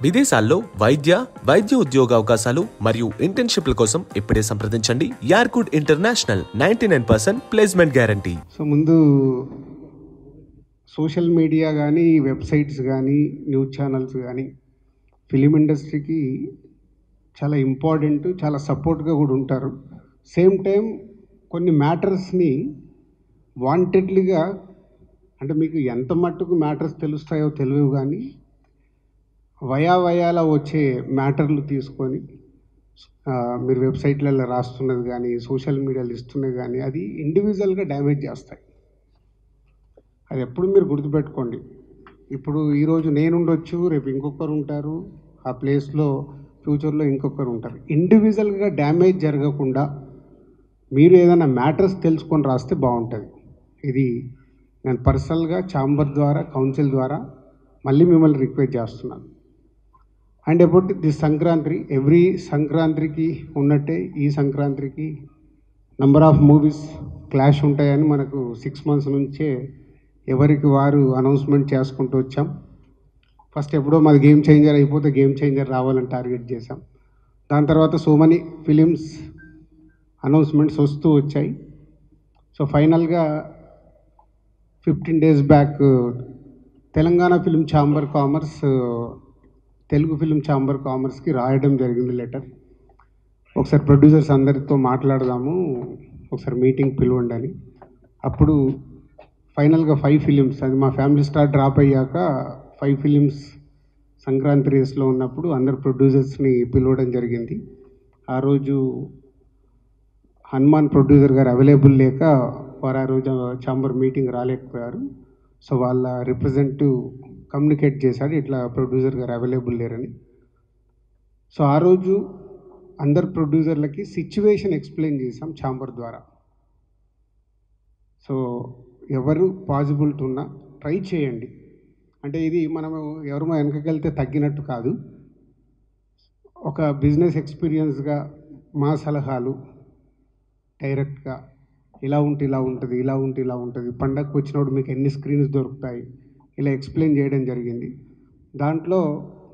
విదేశాల్లో వైద్య ఉద్యోగ అవకాశాలు మరియు ఇంటర్న్షిప్ల కోసం ఇప్పుడే సంప్రదించండి యార్కుడ్ ఇంటర్నేషనల్ 99% ప్లేస్మెంట్ గ్యారంటీ. సో ముందు సోషల్ మీడియా కానీ వెబ్సైట్స్ కానీ న్యూస్ ఛానల్స్ కానీ ఫిలిం ఇండస్ట్రీకి చాలా ఇంపార్టెంట్, చాలా సపోర్ట్గా కూడా ఉంటారు. సేమ్ టైం కొన్ని మ్యాటర్స్ని వాంటెడ్లీగా, అంటే మీకు ఎంత మట్టుకు మ్యాటర్స్ తెలుస్తాయో తెలియవు కానీ వయాల వచ్చే మ్యాటర్లు తీసుకొని మీరు వెబ్సైట్లలో రాస్తున్నది కానీ సోషల్ మీడియాలో ఇస్తున్నది కానీ అది ఇండివిజువల్గా డ్యామేజ్ చేస్తాయి. అది ఎప్పుడు మీరు గుర్తుపెట్టుకోండి. ఇప్పుడు ఈరోజు నేను ఉండొచ్చు, రేపు ఇంకొకరు ఉంటారు, ఆ ప్లేస్లో ఫ్యూచర్లో ఇంకొకరు ఉంటారు. ఇండివిజువల్గా డ్యామేజ్ జరగకుండా మీరు ఏదైనా మ్యాటర్స్ తెలుసుకొని రాస్తే బాగుంటుంది. ఇది నేను పర్సనల్గా ఛాంబర్ ద్వారా, కౌన్సిల్ ద్వారా మళ్ళీ మిమ్మల్ని రిక్వెస్ట్ చేస్తున్నాను. And about this Sankranti, every సంక్రాంతికి ఉన్నట్టే ఈ సంక్రాంతికి నంబర్ ఆఫ్ మూవీస్ క్లాష్ ఉంటాయని మనకు 6 months నుంచే ఎవరికి వారు అనౌన్స్మెంట్ చేసుకుంటూ వచ్చాం. ఫస్ట్ ఎప్పుడో మాది గేమ్ చేంజర్ అయిపోతే గేమ్ చేంజర్ రావాలని టార్గెట్ చేశాం. దాని తర్వాత సో మెనీ ఫిలిమ్స్ అనౌన్స్మెంట్స్ వస్తూ వచ్చాయి. సో ఫైనల్గా 15 days back Telangana film chamber commerce Telugu film chamber కామర్స్కి రాయడం జరిగింది లెటర్. ఒకసారి ప్రొడ్యూసర్స్ అందరితో మాట్లాడదాము, ఒకసారి మీటింగ్ పిలవండి అని. అప్పుడు ఫైనల్గా 5 films, అది మా ఫ్యామిలీ స్టార్ డ్రాప్ అయ్యాక 5 films సంక్రాంతి రేస్లో ఉన్నప్పుడు అందరు ప్రొడ్యూసర్స్ని పిలవడం జరిగింది. ఆ రోజు హనుమాన్ ప్రొడ్యూసర్ గారు అవైలబుల్ లేక వారు ఆ రోజు ఛాంబర్ మీటింగ్ రాలేకపోయారు. సో వాళ్ళ రిప్రజెంటేటివ్ కమ్యూనికేట్ చేశాడు, ఇట్లా ప్రొడ్యూసర్ గారు అవైలబుల్ లేరని. సో ఆ రోజు అందరు ప్రొడ్యూసర్లకి సిచ్యువేషన్ ఎక్స్ప్లెయిన్ చేసాం ఛాంబర్ ద్వారా. సో ఎవరు పాసిబిలిటీ ఉన్నా ట్రై చేయండి. అంటే ఇది మనము ఎవరు వెనకకెళ్తే తగ్గినట్టు కాదు. ఒక బిజినెస్ ఎక్స్పీరియన్స్గా మా సలహాలు డైరెక్ట్గా ఇలా ఉంటే ఇలా ఉంటుంది, ఇలా ఉంటే ఇలా ఉంటుంది, పండగకు వచ్చినప్పుడు మీకు ఎన్ని స్క్రీన్స్ దొరుకుతాయి, ఇలా ఎక్స్ప్లెయిన్ చేయడం జరిగింది. దాంట్లో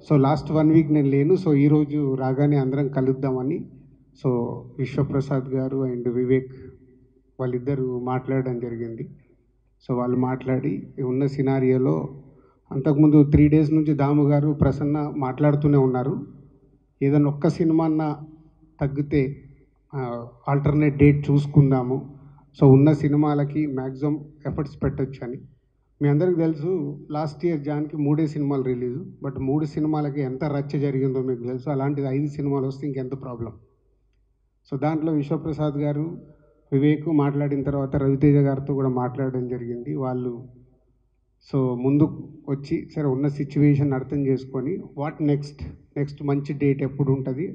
సో లాస్ట్ 1 week నేను లేను. సో ఈరోజు రాగానే అందరం కలుద్దామని సో విశ్వప్రసాద్ గారు అండ్ వివేక్ వాళ్ళిద్దరూ మాట్లాడడం జరిగింది. సో వాళ్ళు మాట్లాడి ఉన్న సినారియోలో అంతకుముందు 3 days నుంచి దాము గారు, ప్రసన్న మాట్లాడుతూనే ఉన్నారు. ఏదైనా ఒక్క సినిమాన్న తగ్గితే ఆల్టర్నేట్ డేట్ చూసుకుందాము, సో ఉన్న సినిమాలకి మ్యాక్సిమం ఎఫర్ట్స్ పెట్టచ్చు అని. మీ అందరికీ తెలుసు లాస్ట్ ఇయర్ జాన్కి 3 సినిమాలు రిలీజు, బట్ 3 సినిమాలకి ఎంత రచ్చ జరిగిందో మీకు తెలుసు. అలాంటిది 5 సినిమాలు వస్తే ఇంకెంత ప్రాబ్లం. సో దాంట్లో విశ్వప్రసాద్ గారు, వివేక్ మాట్లాడిన తర్వాత రవితేజ గారితో కూడా మాట్లాడడం జరిగింది. వాళ్ళు సో ముందు వచ్చి సరే ఉన్న సిచ్యువేషన్ అర్థం చేసుకొని వాట్ నెక్స్ట్ మంచి డేట్ ఎప్పుడు ఉంటుంది,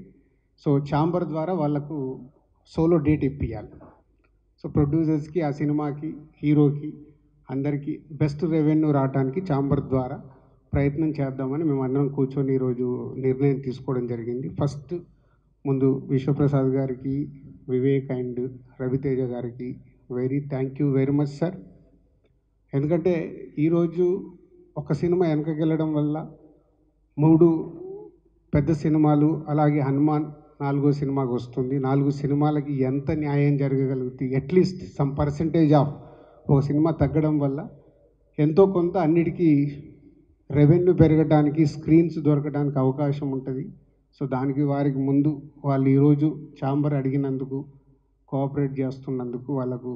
సో ఛాంబర్ ద్వారా వాళ్ళకు సోలో డేట్ ఇప్పియాలి. సో ప్రొడ్యూసర్స్కి, ఆ సినిమాకి, హీరోకి అందరికీ బెస్ట్ రెవెన్యూ రావడానికి ఛాంబర్ ద్వారా ప్రయత్నం చేద్దామని మేము అందరం కూర్చొని ఈరోజు నిర్ణయం తీసుకోవడం జరిగింది. ఫస్ట్ ముందు విశ్వప్రసాద్ గారికి, వివేక్ అండ్ రవితేజ గారికి thank you very much sir. ఎందుకంటే ఈరోజు ఒక సినిమా వెనకకెళ్ళడం వల్ల 3 పెద్ద సినిమాలు, అలాగే హనుమాన్ 4వ సినిమాకి వస్తుంది. 4 సినిమాలకి ఎంత న్యాయం జరగగలుగుతుంది, అట్లీస్ట్ సమ్ పర్సంటేజ్ ఆఫ్ ఒక సినిమా తగ్గడం వల్ల ఎంతో కొంత అన్నిటికీ రెవెన్యూ పెరగడానికి, స్క్రీన్స్ దొరకడానికి అవకాశం ఉంటుంది. సో దానికి వారికి ముందు వాళ్ళు ఈరోజు ఛాంబర్ అడిగినందుకు, కోఆపరేట్ చేస్తున్నందుకు వాళ్ళకు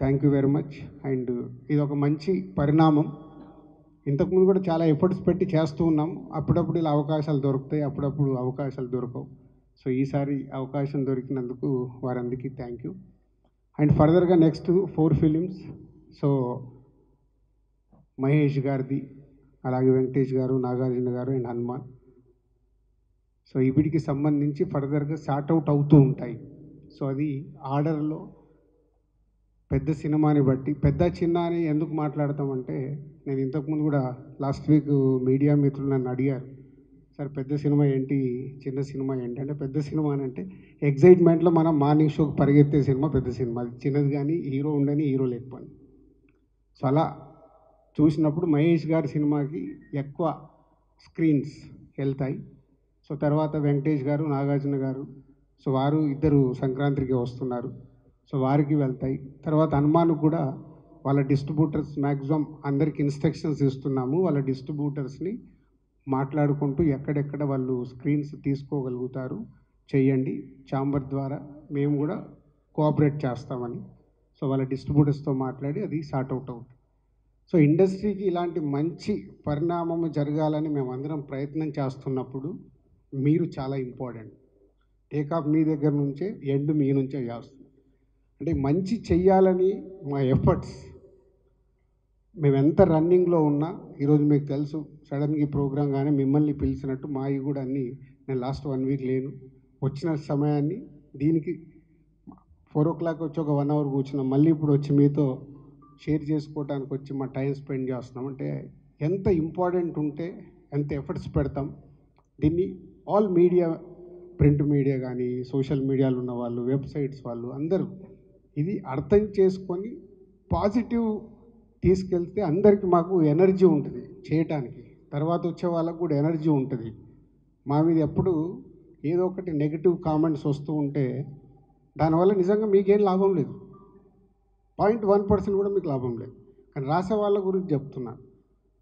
thank you very much. And ఇది ఒక మంచి పరిణామం. ఇంతకుముందు కూడా చాలా ఎఫర్ట్స్ పెట్టి చేస్తూ ఉన్నాం. అప్పుడప్పుడు ఇలా అవకాశాలు దొరుకుతాయి, అప్పుడప్పుడు అవకాశాలు దొరకవు. సో ఈసారి అవకాశం దొరికినందుకు వారందరికీ థ్యాంక్ యూ. అండ్ ఫర్దర్గా నెక్స్ట్ 4 films, సో మహేష్ గారిది, అలాగే వెంకటేష్ గారు, నాగార్జున గారు అండ్ హనుమాన్. సో వీటికి సంబంధించి ఫర్దర్గా సార్ట్అవుట్ అవుతూ ఉంటాయి. సో అది ఆర్డర్లో పెద్ద సినిమాని బట్టి, పెద్ద చిన్న అని ఎందుకు మాట్లాడతామంటే, నేను ఇంతకుముందు కూడా లాస్ట్ వీక్ మీడియా మిత్రులు నన్ను అడిగారు, సార్ పెద్ద సినిమా ఏంటి, చిన్న సినిమా ఏంటి అంటే, పెద్ద సినిమా అని అంటే ఎగ్జైట్మెంట్లో మనం మార్నింగ్ షోకి పరిగెత్తే సినిమా పెద్ద సినిమా. అది చిన్నది కానీ హీరో ఉండని, హీరో లేకపోని. సో అలా చూసినప్పుడు మహేష్ గారి సినిమాకి ఎక్కువ స్క్రీన్స్ వెళ్తాయి. సో తర్వాత వెంకటేష్ గారు, నాగార్జున గారు, సో వారు ఇద్దరు సంక్రాంతికి వస్తున్నారు, సో వారికి వెళ్తాయి. తర్వాత హనుమాన్కు కూడా వాళ్ళ డిస్ట్రిబ్యూటర్స్ మ్యాక్సిమం అందరికి ఇన్స్ట్రక్షన్స్ ఇస్తున్నాము. వాళ్ళ డిస్ట్రిబ్యూటర్స్ని మాట్లాడుకుంటూ ఎక్కడెక్కడ వాళ్ళు స్క్రీన్స్ తీసుకోగలుగుతారు చేయండి, ఛాంబర్ ద్వారా మేము కూడా కోఆపరేట్ చేస్తామని. సో వాళ్ళ డిస్ట్రిబ్యూటర్స్తో మాట్లాడి అది సార్ట్అవుట్ అవుతుంది. సో ఇండస్ట్రీకి ఇలాంటి మంచి పరిణామం జరగాలని మేమందరం ప్రయత్నం చేస్తున్నప్పుడు మీరు చాలా ఇంపార్టెంట్. టేకాఫ్ మీ దగ్గర నుంచే, ఎండ్ మీ నుంచే చేస్తుంది. అంటే మంచి చెయ్యాలని మా ఎఫర్ట్స్, మేము ఎంత రన్నింగ్లో ఉన్నా, ఈరోజు మీకు తెలుసు సడన్గా ఈ ప్రోగ్రాం కానీ మిమ్మల్ని పిలిచినట్టు మావి కూడా అన్నీ, నేను లాస్ట్ 1 వీక్ లేను, వచ్చిన సమయాన్ని దీనికి 4 o'clock వచ్చి ఒక 1 hour కూర్చున్నాం, మళ్ళీ ఇప్పుడు వచ్చి మీతో షేర్ చేసుకోవడానికి వచ్చి మా టైం స్పెండ్ చేస్తున్నాం. అంటే ఎంత ఇంపార్టెంట్ ఉంటే ఎంత ఎఫర్ట్స్ పెడతాం. దీన్ని ఆల్ మీడియా, ప్రింట్ మీడియా కానీ, సోషల్ మీడియాలో ఉన్న వాళ్ళు, వెబ్సైట్స్ వాళ్ళు అందరూ ఇది అర్థం చేసుకొని పాజిటివ్ తీసుకెళ్తే అందరికీ మాకు ఎనర్జీ ఉంటుంది చేయటానికి. తర్వాత వచ్చే వాళ్ళకు కూడా ఎనర్జీ ఉంటుంది. మా మీద ఎప్పుడు ఏదో ఒకటి నెగిటివ్ కామెంట్స్ వస్తూ ఉంటే దానివల్ల నిజంగా మీకేం లాభం లేదు, 0.1% కూడా మీకు లాభం లేదు. కానీ రాసే వాళ్ళ గురించి చెప్తున్నాను.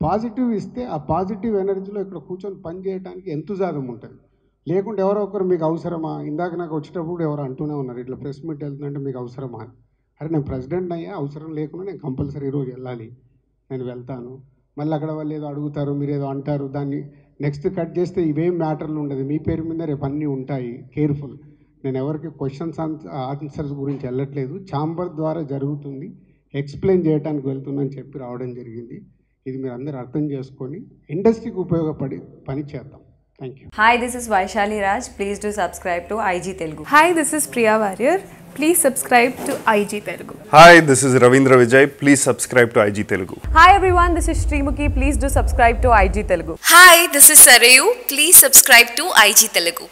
పాజిటివ్ ఇస్తే ఆ పాజిటివ్ ఎనర్జీలో ఇక్కడ కూర్చొని పని చేయడానికి ఎంతుజాదం ఉంటుంది. లేకుంటే ఎవరో ఒకరు మీకు అవసరమా, ఇందాక నాకు వచ్చేటప్పుడు ఎవరు అంటూనే ఉన్నారు, ఇట్లా ప్రెస్ మీట్ వెళ్తుందంటే మీకు అవసరమా అని. అరే నేను ప్రెసిడెంట్ అయ్యా, అవసరం లేకుండా నేను కంపల్సరీ ఈరోజు వెళ్ళాలి, నేను వెళ్తాను. మళ్ళీ అక్కడ వాళ్ళు ఏదో అడుగుతారు, మీరు ఏదో అంటారు, దాన్ని నెక్స్ట్ కట్ చేస్తే ఇవేం మ్యాటర్లు ఉండదు, మీ పేరు మీద రేపు అన్నీ ఉంటాయి. కేర్ఫుల్. నేను ఎవరికి క్వశ్చన్స్ ఆన్సర్స్ గురించి వెళ్ళట్లేదు, ఛాంబర్ ద్వారా జరుగుతుంది, ఎక్స్ప్లెయిన్ చేయడానికి వెళ్తుందని చెప్పి రావడం జరిగింది. ఇది మీరు అందరూ అర్థం చేసుకొని ఇండస్ట్రీకి ఉపయోగపడి పని చేద్దాం. Thank you. Hi, this is Vaishali Raj. Please do subscribe to IG Telugu. Hi, this is Priya Warrior. Please subscribe to IG Telugu. Hi, this is Ravindra Vijay. Please subscribe to IG Telugu. Hi everyone, this is Srimukhi. Please do subscribe to IG Telugu. Hi, this is Sarayu. Please subscribe to IG Telugu.